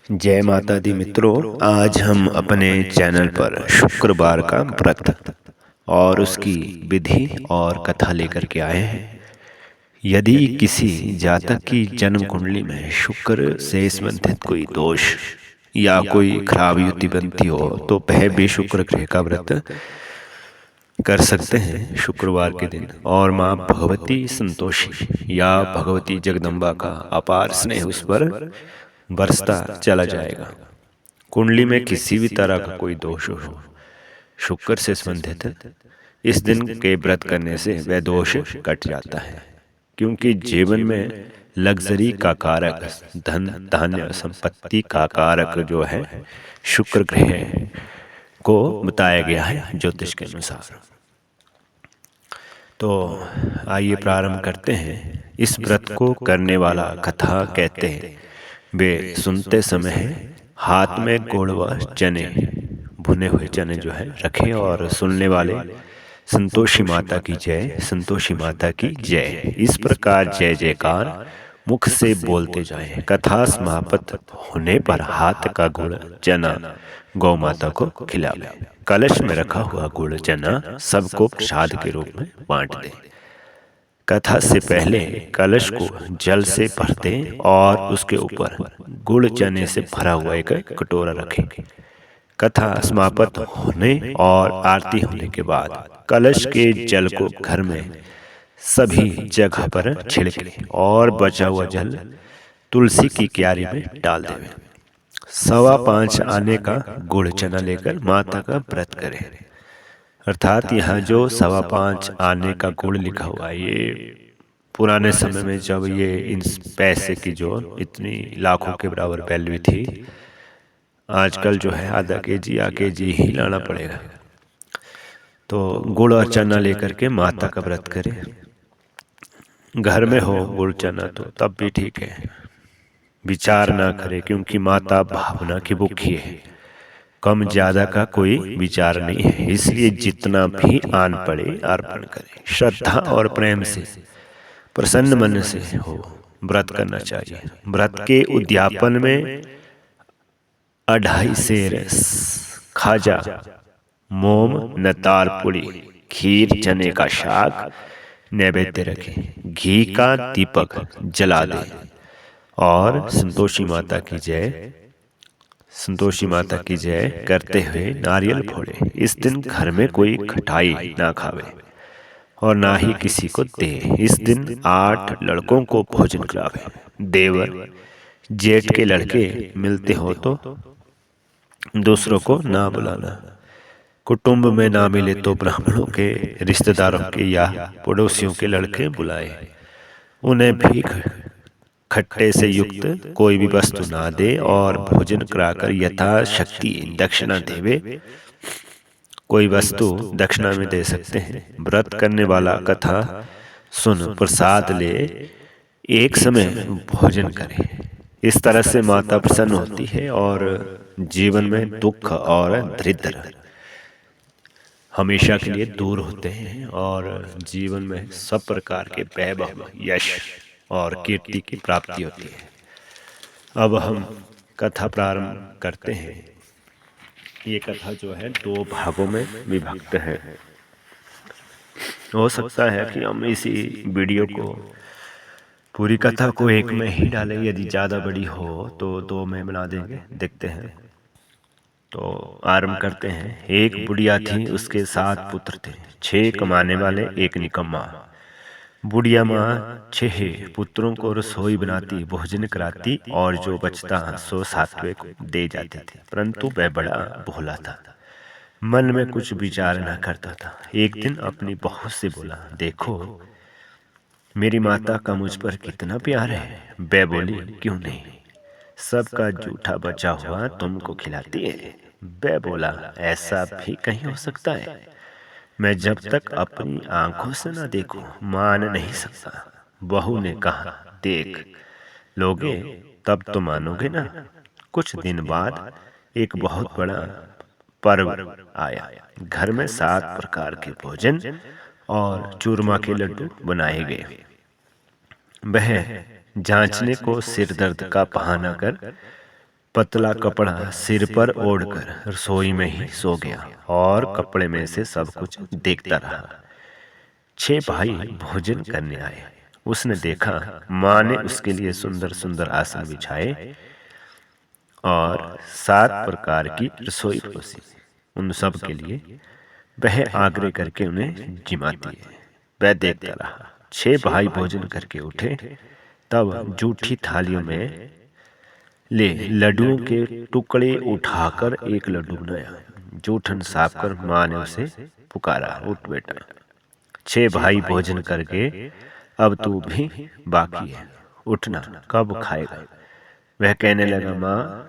जय माता दी मित्रों। आज हम अपने चैनल पर शुक्रवार का व्रत और उसकी विधि और कथा लेकर के आए हैं। यदि किसी जातक की जन्म कुंडली में शुक्र से संबंधित कोई दोष या कोई खराब युति बनती हो तो वह भी शुक्र ग्रह का व्रत कर सकते हैं शुक्रवार के दिन। और माँ भगवती संतोषी या भगवती जगदम्बा का अपार स्नेह उस पर बरसता चला जाएगा। कुंडली में किसी भी तरह का कोई दोष हो शुक्र से संबंधित, इस दिन के व्रत करने से वह दोष कट जाता है। क्योंकि जीवन में लग्जरी का कारक, धन धान्य संपत्ति का कारक जो है शुक्र ग्रह को बताया गया है ज्योतिष के अनुसार। तो आइए प्रारंभ करते हैं। इस व्रत को करने वाला कथा कहते हैं वे सुनते समय हाथ में गुड़ व चने, भुने हुए चने जो है रखें और सुनने वाले संतोषी माता की जय, संतोषी माता की जय, इस प्रकार जय जयकार मुख से बोलते जाएं। कथा समाप्त होने पर हाथ का गुड़ चना गौ माता को खिलावे। कलश में रखा हुआ गुड़ चना सबको प्रसाद के रूप में बांट दें। कथा से पहले कलश को जल से भर दें और उसके ऊपर गुड़ चने से भरा हुआ एक कटोरा रखें। कथा समाप्त होने और आरती होने के बाद कलश के जल को घर में सभी जगह पर छिड़कें और बचा हुआ जल तुलसी की क्यारी में डाल दें। 5:15 आने का गुड़ चना लेकर माता का व्रत करें। अर्थात यहाँ जो 5:15 आने का गुड़ लिखा हुआ है, ये पुराने समय में जब ये इन पैसे की जो इतनी लाखों के बराबर वैल्यू थी, आजकल जो है आधा केजी या केजी ही लाना पड़ेगा। तो गुड़ और चना लेकर के माता का व्रत करें। घर में हो गुड़ चना तो तब भी ठीक है, विचार ना करें, क्योंकि माता भावना की भूखी है। कम ज्यादा का कोई विचार नहीं है, इसलिए जितना भी आन पड़े अर्पण करें। श्रद्धा और प्रेम से, प्रसन्न मन से हो व्रत करना चाहिए। व्रत के उद्यापन में 2.5 सेर खाजा, मोम नतार पुड़ी, खीर, चने का शाक नैवेद्य रखें। घी का दीपक जला दें और संतोषी माता की जय, संतोषी माता की जय करते हुए नारियल फोड़े। इस दिन घर में कोई खटाई ना खावे और ना ही किसी को दे। इस दिन 8 लड़कों को भोजन करावे। देवर जेठ के लड़के मिलते हो तो दूसरों को ना बुलाना। कुटुंब में ना मिले तो ब्राह्मणों के, रिश्तेदारों के या पड़ोसियों के लड़के बुलाए। उन्हें भी खट्टे से युक्त कोई भी वस्तु ना दे और भोजन कराकर यथाशक्ति दक्षिणा देवे। कोई वस्तु दक्षिणा में दे सकते हैं। व्रत करने वाला कथा सुन प्रसाद ले, एक समय भोजन करे। इस तरह से माता प्रसन्न होती है और जीवन में दुख और दरिद्र हमेशा के लिए दूर होते हैं और जीवन में सब प्रकार के वैभव, यश और कीर्ति की प्राप्ति होती है। अब हम कथा प्रारंभ करते हैं। ये कथा जो है 2 भागों में विभक्त है। हो सकता है कि हम इसी वीडियो को, पूरी कथा को एक में ही डालें। यदि ज़्यादा बड़ी हो तो 2 में बना देंगे, देखते हैं। तो आरंभ करते हैं। एक बुढ़िया थी, उसके 7 पुत्र थे। 6 कमाने वाले, 1 निकम्मा। बुढ़िया माँ 6 पुत्रों को रसोई बनाती, भोजन कराती और जो बचता सो सातवें को दे जाती थी। परंतु वह बड़ा भोला था, मन में कुछ विचार न करता था। एक दिन अपनी बहू से बोला, देखो मेरी माता का मुझ पर कितना प्यार है। वह बोली, क्यों नहीं, सबका जूठा बचा हुआ तुमको खिलाती है। वह बोला, ऐसा भी कहीं हो सकता है? मैं जब तक अपनी आंखों से न देखूं मान नहीं सकता। बहू ने कहा, देख लोगे तब तो मानोगे ना। कुछ दिन बाद एक बहुत बड़ा पर्व आया। घर में 7 प्रकार के भोजन और चूरमा के लड्डू बनाए गए। वह जांचने को सिर दर्द का बहाना कर पतला कपड़ा सिर पर ओढ़कर रसोई में ही सो गया और कपड़े में से सब कुछ देखता रहा। 6 भाई भोजन करने आए। उसने देखा माँ ने उसके लिए सुंदर सुंदर आसन बिछाए और 7 प्रकार की रसोई परोसी। उन सब के लिए वह आग्रह करके उन्हें जिमाती है। वह देखता रहा। 6 भाई भोजन करके उठे, तब जूठी थालियों में ले लड्डुओं के टुकड़े उठाकर एक लड्डू बनाया। जूठन साफ कर माँ ने उसे पुकारा, उठ बेटा, 6 भाई भोजन करके अब तू भी बाकी है, उठना, कब खाएगा। वह कहने लगा, माँ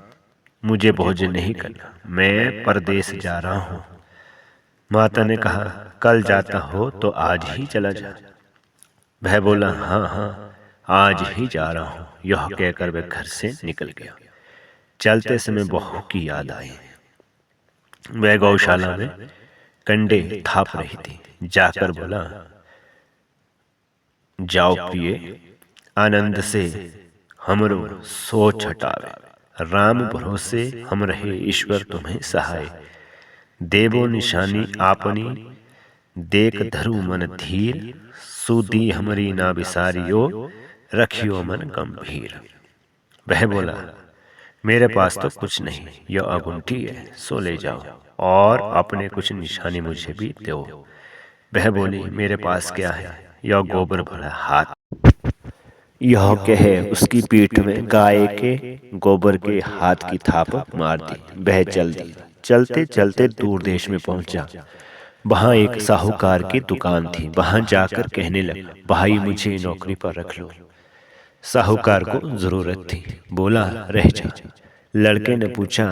मुझे भोजन नहीं करना, मैं परदेश जा रहा हूँ। माता ने कहा, कल जाता हो तो आज ही चला जा। वह बोला, हाँ हाँ आज ही जा रहा हूँ। यह कहकर वह घर से निकल गया। चलते समय बहू की याद आई। वह गौशाला में कंडे थाप रही थी। जाकर बोला, जाओ पिए, आनंद से हमरो सोच हटावे। राम भरोसे हम रहे, ईश्वर तुम्हें सहाय। देवो निशानी आपनी, देख धरु मन धीर। सुधी हमरी ना बिसारियो, रखियो मन गंभीर। वह बोला, मेरे पास तो कुछ नहीं, यह अगुंठी है, सो ले जाओ और अपने कुछ निशानी मुझे भी दो। वह बोली, मेरे पास क्या है, यह गोबर भरा हाथ। यह कह उसकी पीठ में गाय के गोबर के हाथ की थाप मार दी। वह चल दी। चलते चलते दूर देश में पहुंचा। वहां एक साहूकार की दुकान थी। वहां जाकर कहने लगा, भाई मुझे नौकरी पर रख लो। साहूकार को जरूरत थी। बोला, रह जा। लड़के ने पूछा,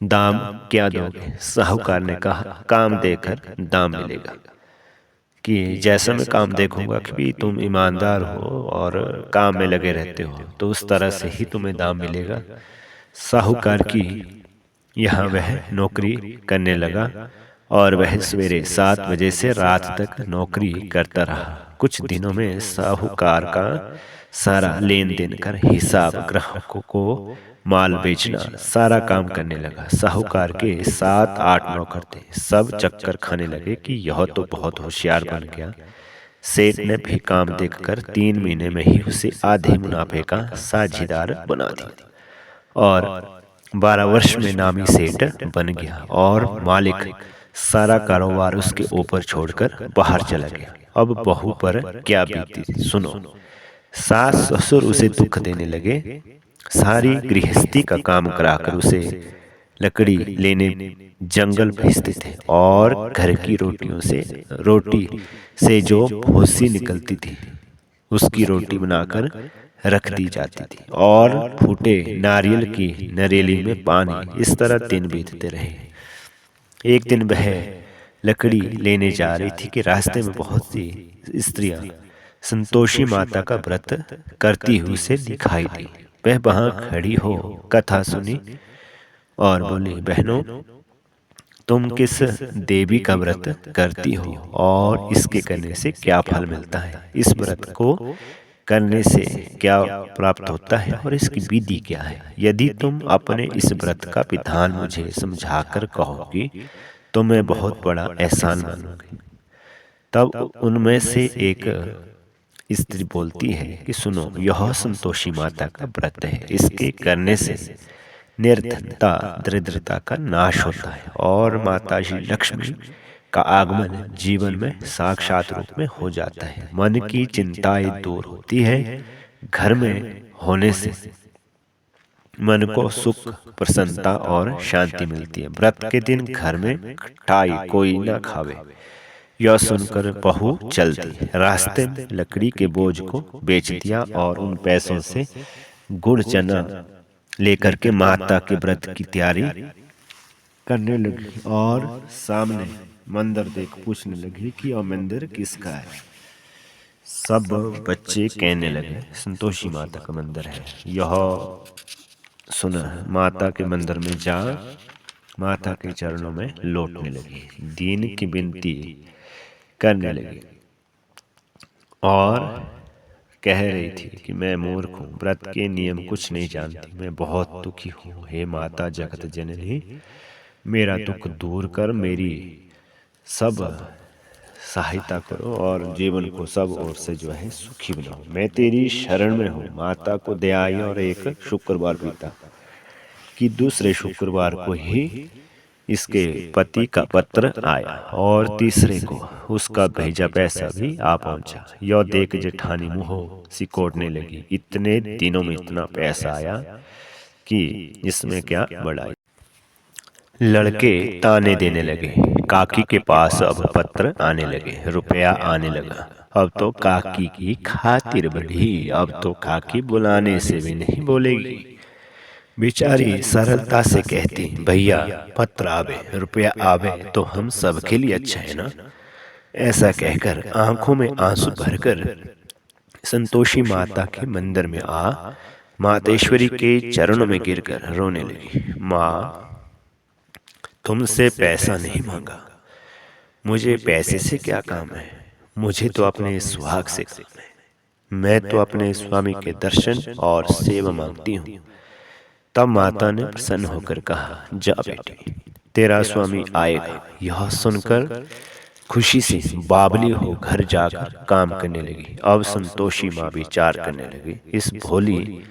दाम क्या दोगे। साहूकार ने कहा, काम देकर दाम मिलेगा। कि जैसा मैं काम देखूंगा कि भी तुम ईमानदार हो और काम में लगे रहते हो, तो उस तरह से ही तुम्हें दाम मिलेगा। साहूकार की यहाँ वह नौकरी करने लगा और वह सवेरे 7 बजे से रात तक नौकरी करता रहा। कुछ दिनों में साहूकार का सारा लेन देन कर हिसाब, ग्राहकों को माल बेचना, सारा काम करने लगा। साहूकार के 7-8 नौकर थे। सब चक्कर खाने लगे कि यह तो बहुत होशियार बन गया। सेठ ने भी काम देखकर 3 महीने में ही उसे आधे मुनाफे का साझीदार बना दिया और 12 वर्ष में नामी सेठ बन गया और मालिक सारा कारोबार उसके ऊपर छोड़कर बाहर चला गया। अब बहू पर क्या बीती सुनो। सास ससुर उसे दुख देने लगे। सारी गृहस्थी का काम कराकर उसे लकड़ी लेने जंगल भेजते थे और घर की रोटी से जो भूसी निकलती थी उसकी रोटी बनाकर रख दी जाती थी और फूटे नारियल की नरेली में पानी। इस तरह दिन बीतते रहे। एक दिन वह लकड़ी लेने जा रही थी कि रास्ते में बहुत सी स्त्रियां संतोषी माता का व्रत करती हुई उसे दिखाई दी। वह वहां खड़ी हो कथा सुनी और बोली, बहनों तुम किस देवी का व्रत करती हो और इसके करने से क्या फल मिलता है, इस व्रत को करने से क्या प्राप्त होता है और इसकी विधि क्या है। यदि तुम अपने इस व्रत का विधान मुझे समझाकर कहोगी तो मैं बहुत बड़ा एहसान मानूंगी। तब उनमें से एक स्त्री बोलती है कि सुनो, यह संतोषी माता का व्रत है। इसके करने से निर्धनता, दरिद्रता का नाश होता है और माता श्री लक्ष्मी का आगमन जीवन में साक्षात रूप में हो जाता है। मन की चिंताएं दूर होती है। घर में होने से मन को सुख, प्रसन्नता और शांति मिलती है। व्रत के दिन घर में खटाई कोई न खावे। यह सुनकर बहू चल दी। रास्ते में लकड़ी के बोझ को बेच दिया और उन पैसों से गुड़ चना लेकर के माता के व्रत की तैयारी करने लगी और सामने मंदिर देख पूछने लगी कि यह मंदिर किसका है। सब बच्चे कहने लगे, संतोषी माता का मंदिर है। यह सुना माता के मंदिर में जा माता के चरणों में लौटने लगी, दीन की विनती करने लगी और कह रही थी कि मैं मूर्ख हूँ, व्रत के नियम कुछ नहीं जानती, मैं बहुत दुखी हूँ। हे माता जगत जननी, मेरा दुख दूर कर, मेरी सब सहायता करो और जीवन को सब ओर से जो है सुखी बनाओ। मैं तेरी शरण में हूँ। माता को दया आई और एक शुक्रवार बीता कि दूसरे शुक्रवार को ही इसके पति का पत्र आया और तीसरे को उसका भेजा पैसा भी आ पहुंचा। यह देख जेठानी मुंह सिकोड़ने लगी, इतने दिनों में इतना पैसा आया कि इसमें क्या बड़ाई। लड़के ताने देने लगे, काकी के पास अब पत्र आने लगे, रुपया आने लगा। अब तो काकी की खातिर बढ़ी, अब तो काकी बुलाने से भी नहीं बोलेगी। बेचारी सरलता से कहती, भैया पत्र आवे, रुपया आवे तो हम सबके लिए अच्छा है ना। ऐसा कहकर आंखों में आंसू भरकर संतोषी माता के मंदिर में आ मातेश्वरी के चरणों में गिरकर रोने लगी। माँ, तुमसे पैसा नहीं मांगा, मुझे पैसे से क्या काम है, मुझे तो अपने सुहाग से काम है। मैं तो अपने स्वामी के दर्शन और सेवा मांगती हूँ। तब माता ने प्रसन्न होकर कहा, जा बेटी, तेरा स्वामी आएगा। यह सुनकर खुशी से बावली हो घर जाकर काम करने लगी। अब संतोषी माँ विचार करने लगी, इस भोली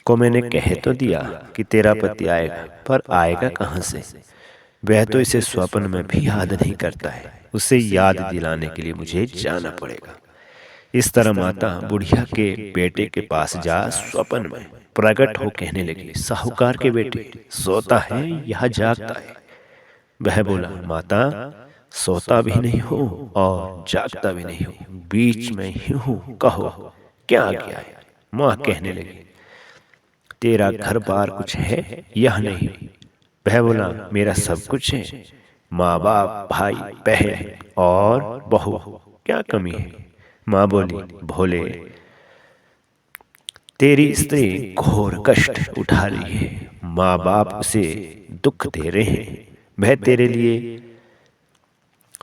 को मैंने कह तो दिया कि तेरा पति आएगा, पर आएगा कहाँ से। वह तो इसे स्वप्न में भी याद नहीं करता है, उसे याद दिलाने के लिए मुझे जाना पड़ेगा। इस तरह माता बुढ़िया के बेटे के पास जा स्वप्न में प्रकट हो कहने लगी, साहूकार के बेटे, सोता है या जागता है। वह बोला, माता सोता भी नहीं हूँ और जागता भी नहीं हूँ, बीच में ही हूँ, कहो क्या आ गया है। माँ कहने लगी, तेरा घर बार कुछ है यह नहीं। वह बोला, मेरा सब कुछ है, माँ बाप भाई बहन और बहू, क्या कमी है। माँ बोली, भोले तेरी स्त्री घोर कष्ट उठा रही है, माँ बाप उसे दुख दे रहे हैं, वह तेरे लिए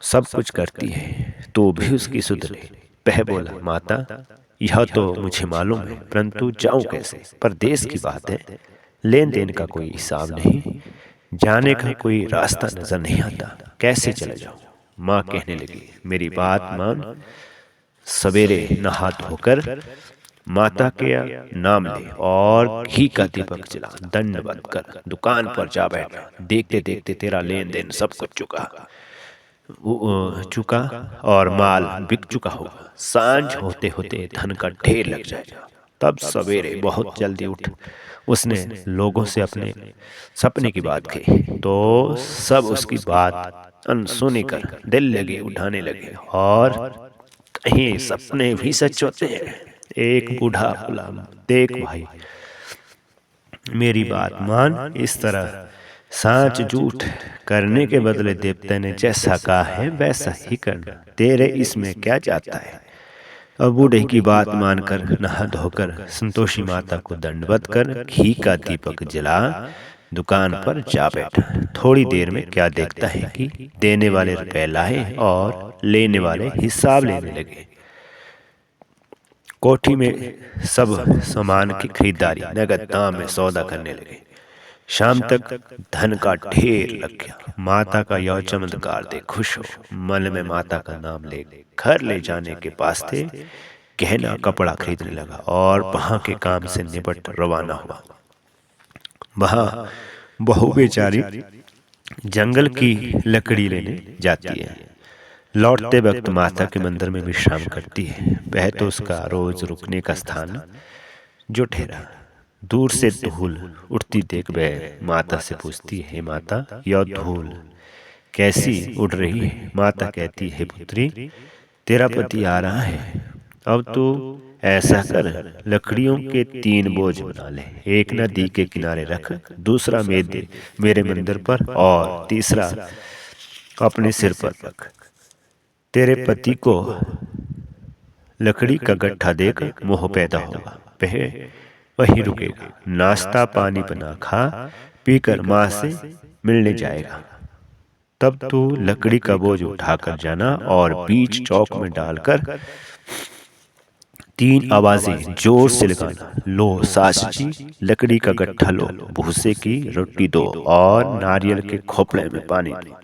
सब कुछ करती है, तो भी उसकी सुधरे। वह बोला, माता यह तो मुझे मालूम है, परंतु जाऊं कैसे। परदेश की बात है, लेन देन का कोई हिसाब नहीं, जाने का कोई रास्ता नजर नहीं आता, कैसे चले जाऊं। माँ कहने लगी, मेरी बात मान, सवेरे नहा धोकर माता के नाम ले और घी का दीपक जला, दंडवत कर दुकान पर जा बैठा। देखते देखते तेरा लेन देन सब कुछ चुका और माल बिक चुका होगा। सांझ होते होते धन का ढेर लग जाएगा। तब सवेरे बहुत जल्दी उठ उसने लोगों से अपने सपने की बात कही, तो सब उसकी बात अनसुनी कर दिल लगे उठाने लगे और कहीं सपने भी सच होते हैं। एक बूढ़ा बोला, देख भाई मेरी बात मान, इस तरह सांच झूठ करने के बदले देवता ने जैसा कहा है वैसा ही करना, तेरे इसमें क्या जाता है। अब बूढ़े की बात मानकर नहा धोकर संतोषी माता को दंडवत कर घी का दीपक जला दुकान पर जा बैठा। थोड़ी देर में क्या देखता है कि देने वाले रुपए लाए और लेने वाले हिसाब लेने लगे। कोठी में सब सामान की खरीदारी नगद दाम में सौदा करने लगे। शाम तक धन का ढेर लग गया। माता का यह चमत्कार देख खुश हो मन में माता का नाम ले घर ले जाने के पास थे गहना कपड़ा खरीदने लगा और वहां के काम से निपट रवाना हुआ। वहां बहू बेचारी जंगल की लकड़ी लेने जाती है। लौटते वक्त माता के मंदिर में विश्राम करती है। वह तो उसका रोज रुकने का स्थान जो ठहरा। दूर से धूल उठती देख वह माता से पूछती है, माता यह धूल कैसी उड़ रही है। माता कहती है, पुत्री तेरा पति आ रहा है, अब तो ऐसा कर लकड़ियों के 3 बोझ बना ले, एक नदी के किनारे रख, दूसरा मेरे मंदिर पर और तीसरा अपने सिर पर रख। तेरे पति को लकड़ी का गट्ठा देकर मोह पैदा होगा, वह वहीं रुकेगा, नाश्ता पानी बना खा पीकर माँ से मिलने जाएगा। तब तू लकड़ी का बोझ उठाकर जाना और बीच चौक में डालकर तीन आवाजें जोर से लगाना। लो सास जी, लकड़ी का गट्ठा लो, भूसे की रोटी दो और नारियल के खोपड़े में पानी दो।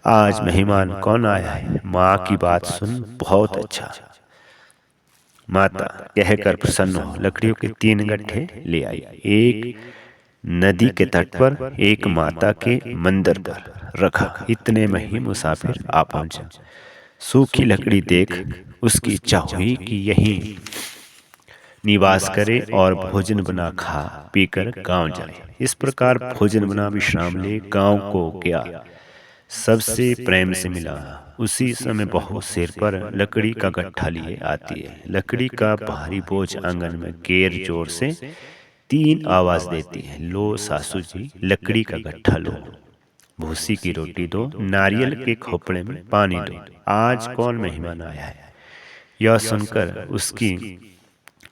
आज मेहमान कौन आया है? माँ की बात सुन, बहुत अच्छा। माता कहकर प्रसन्न हो लकड़ियों के 3 गट्ठे ले आई। एक नदी के तट पर, एक माता के मंदिर पर रखा। इतने में ही मुसाफिर आ पहुंचा। सूखी लकड़ी देख उसकी इच्छा हुई कि यहीं निवास करे और भोजन बना खा पीकर गांव जाए। इस प्रकार भोजन बना विश्राम ले गांव को गया। सबसे प्रेम से मिला। उसी समय बहू सिर पर लकड़ी का गट्ठा लिए आती है। लकड़ी का भारी बोझ आंगन में गेर जोर से 3 आवाज देती है। लो सासू जी, लकड़ी का गट्ठा लो, भूसी की रोटी दो, नारियल के खोपड़े में पानी दो। आज कौन मेहमान आया है? यह सुनकर उसकी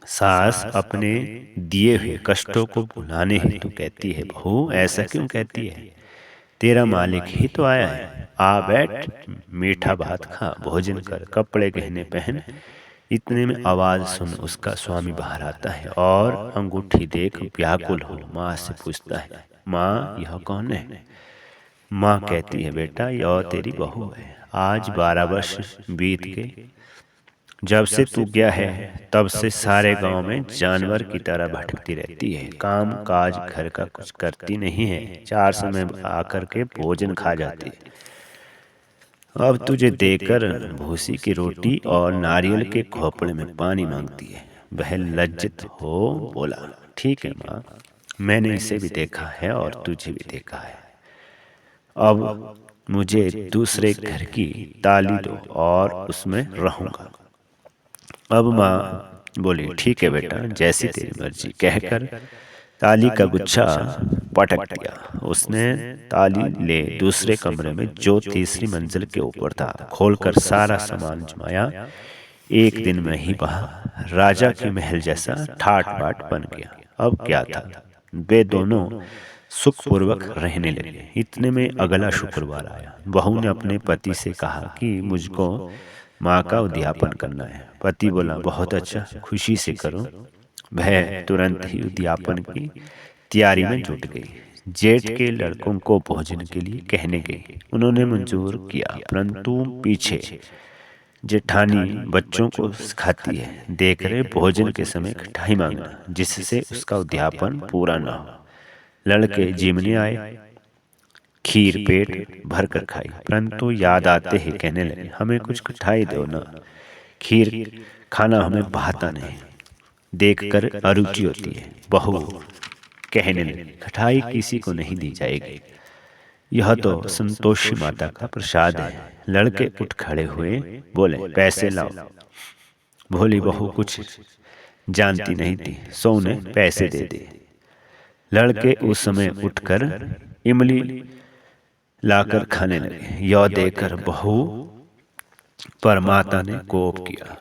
सास अपने दिए हुए कष्टों को भुलाने हेतु कहती है, बहू ऐसा क्यों कहती है? तेरा मालिक ही तो आया है। आ बैठ, मीठा भात खा, भोजन कर, कपड़े गहने पहन। इतने में आवाज सुन उसका स्वामी बाहर आता है और अंगूठी देख व्याकुल हो माँ से पूछता है, माँ यह कौन है? माँ कहती है, बेटा यह तेरी बहू है। आज 12 वर्ष बीत गए। जब से तू गया है तब से सारे गांव में जानवर की तरह भटकती रहती है। काम काज घर का कुछ करती नहीं है। 4 समय आकर के भोजन खा जाती है। अब तुझे देकर भूसी की रोटी और नारियल के खोपड़े में पानी मांगती है। वह लज्जित हो बोला, ठीक है माँ, मैंने इसे भी देखा है और तुझे भी देखा है। अब मुझे दूसरे घर की ताली दो और उसमें रहूंगा। अब माँ बोली, ठीक है बेटा, जैसी तेरी मर्जी। कहकर ताली का गुच्छा पटक दिया। उसने ताली ले दूसरे कमरे में जो तीसरी मंजिल के ऊपर था खोलकर सारा सामान जमाया। एक दिन में ही वह राजा के महल जैसा ठाट बाट बन गया। अब क्या था, वे दोनों सुखपूर्वक रहने लगे। इतने में अगला शुक्रवार आया। बहू ने अपने पति से कहा कि मुझको माँ का उद्यापन करना है। पति बोला, बहुत अच्छा, खुशी से करो। वह तुरंत ही उद्यापन की तैयारी में जुट गई। जेठ के लड़कों को भोजन के लिए कहने गई। उन्होंने मंजूर किया, परंतु पीछे जेठानी बच्चों को सिखाती है, देख रहे भोजन के समय खटाई मांगना, जिससे उसका उद्यापन पूरा ना हो। लड़के जिमने आए, खीर पेट भर कर खाई, परंतु याद आते ही कहने लगे, हमें कुछ खटाई दो ना, खीर खाना हमें भाता नहीं। देखकर अरुचि होती है। बहू कहने लगी, खटाई किसी को नहीं दी जाएगी, यह तो संतोषी माता का प्रसाद है। लड़के उठ खड़े हुए, बोले, पैसे लाओ। भोली बहू कुछ जानती नहीं थी, सो उन्हें पैसे दे दे। लड़के उस समय उठकर इमली लाकर खाने लगे। यह देखकर बहू पर माता ने कोप किया।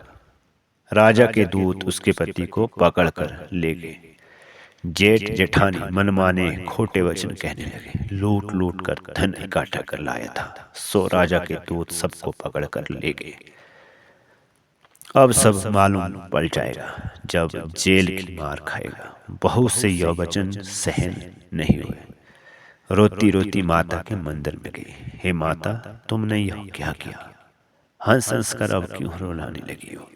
राजा के दूत उसके पति को पकड़कर ले गए। जेठ जेठानी मनमाने खोटे वचन कहने लगे। लूट लूट कर धन इकट्ठा कर लाया था, सो राजा के दूत सबको पकड़कर ले गए। अब सब मालूम पड़ जाएगा जब जेल की मार खाएगा। बहू से यह वचन सहन नहीं हुए। रोती रोती माता के मंदिर में गई। हे माता, तुमने यह क्या किया? हंस हंस कर अब क्यों रुलाने लगी हो?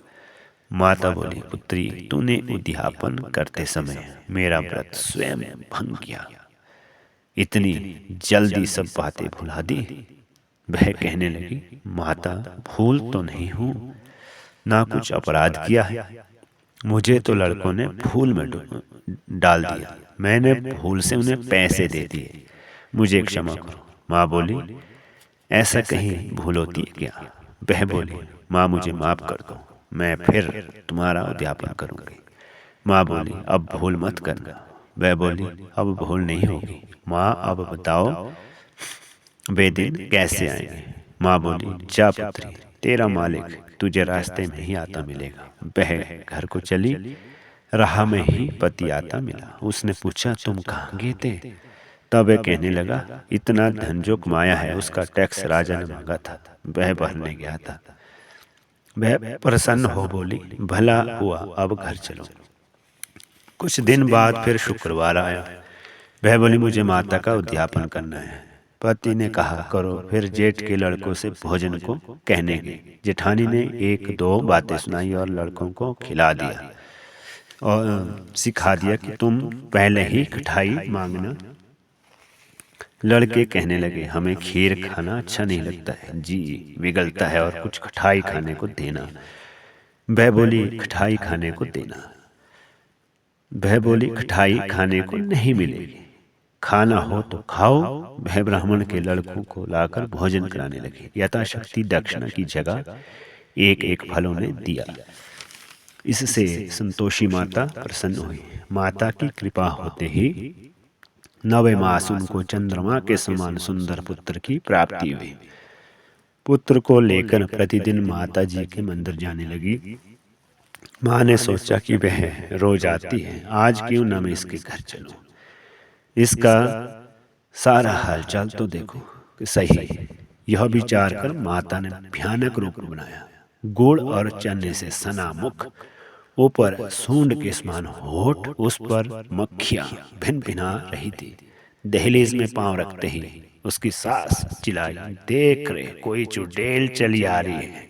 माता बोली, पुत्री, तूने उद्यापन करते समय मेरा व्रत स्वयं भंग किया। इतनी जल्दी सब बातें भुला दी? वह कहने लगी, माता, भूल तो नहीं हूं, ना कुछ अपराध किया है। मुझे तो लड़कों ने भूल में डाल दिया। मैंने भूल से उन्हें पैसे दे दिए, मुझे क्षमा करो। माँ बोली, ऐसा कहीं भूल होती है क्या? वह बोली, माँ मुझे माफ कर दो, मैं फिर तुम्हारा उद्यापन करूंगी। माँ बोली, अब भूल मत करना। वह बोली, अब भूल नहीं होगी। माँ अब बताओ वे दिन कैसे आएंगे? माँ बोली, जा पुत्री, तेरा मालिक तुझे रास्ते में ही आता मिलेगा। वह घर को चली। राह में ही पति आता मिला। उसने पूछा, तुम कहाँ गए थे? तब वह कहने लगा, इतना धन जो कमाया है उसका टैक्स राजा ने मांगा था, वह भरने गया था। वह प्रसन्न हो बोली, भला हुआ, अब घर चलो। कुछ दिन बाद फिर शुक्रवार आया। वह बोली, मुझे माता का उद्यापन करना है। पति ने कहा, करो। फिर जेठ के लड़कों से भोजन को कहने गई। जेठानी ने एक दो बातें सुनाई और लड़कों को खिला दिया और सिखा दिया कि तुम पहले ही खटाई मांगना। लड़के कहने लगे, हमें खीर खाना अच्छा नहीं लगता है, जी पिघलता है, और कुछ खटाई खाने को देना। वह बोली, खटाई खाने को देना। वह बोली, खटाई खाने को नहीं मिलेगी, खाना हो तो खाओ। वह ब्राह्मण के लड़कों को लाकर भोजन कराने लगे। यथाशक्ति दक्षिणा की जगह एक एक फलों ने दिया। इससे संतोषी माता प्रसन्न हुई। माता की कृपा होते ही 9वें मास उनको चंद्रमा के समान सुंदर पुत्र की प्राप्ति हुई। पुत्र को लेकर प्रतिदिन माता जी के मंदिर जाने लगी। माँ ने सोचा कि वह रोज आती है, आज क्यों न मैं इसके घर चलूं, इसका सारा हालचाल तो देखो कि सही है। यह विचार कर माता ने भयानक रूप बनाया। गुड़ और चने से सना मुख, ऊपर सूंड के समान होठ, उस पर मक्खियां भिन भिना रही थी। दहलीज में पांव रखते ही उसकी सास चिल्लाई, देख रहे कोई चुड़ैल चली आ रही है,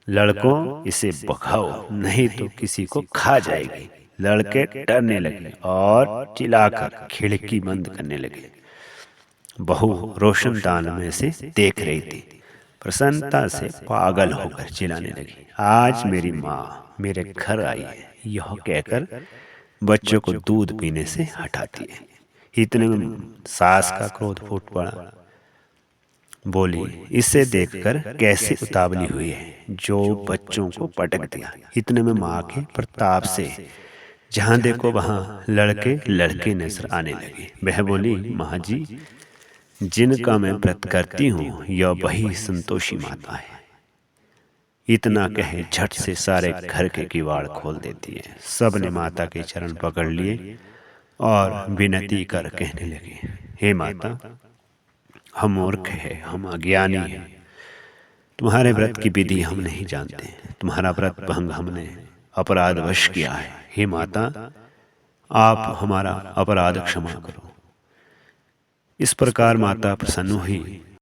लड़कों इसे भगाओ नहीं तो किसी को खा जाएगी। लड़के डरने लगे और चिल्लाकर खिड़की बंद करने लगे। बहू रोशनदान में से देख रही थी। प्रसन्नता से पागल होकर चिल्लाने लगी, आज मेरी माँ मेरे घर आई है, यह कहकर बच्चों को दूध पीने से हटाती है। इतने में सास का क्रोध फूट पड़ा। बोली, इसे देखकर कैसे उतावली हुई है, जो बच्चों को पटक दिया। इतने में माँ के प्रताप से जहाँ देखो वहाँ लड़के लड़के नजर आने लगे। वह बोली, माँ जी, जिनका मैं व्रत करती हूँ यह वही संतोषी माता है। इतना कहे झट से सारे घर के किवाड़ खोल देती है। सब ने माता के चरण पकड़ लिए और विनती कर कहने लगे, हे माता, हम मूर्ख हैं, हम अज्ञानी हैं, तुम्हारे व्रत की विधि हम नहीं जानते, तुम्हारा व्रत भंग हमने अपराधवश किया है। हे माता, आप हमारा अपराध क्षमा करो। इस प्रकार माता प्रसन्न हुई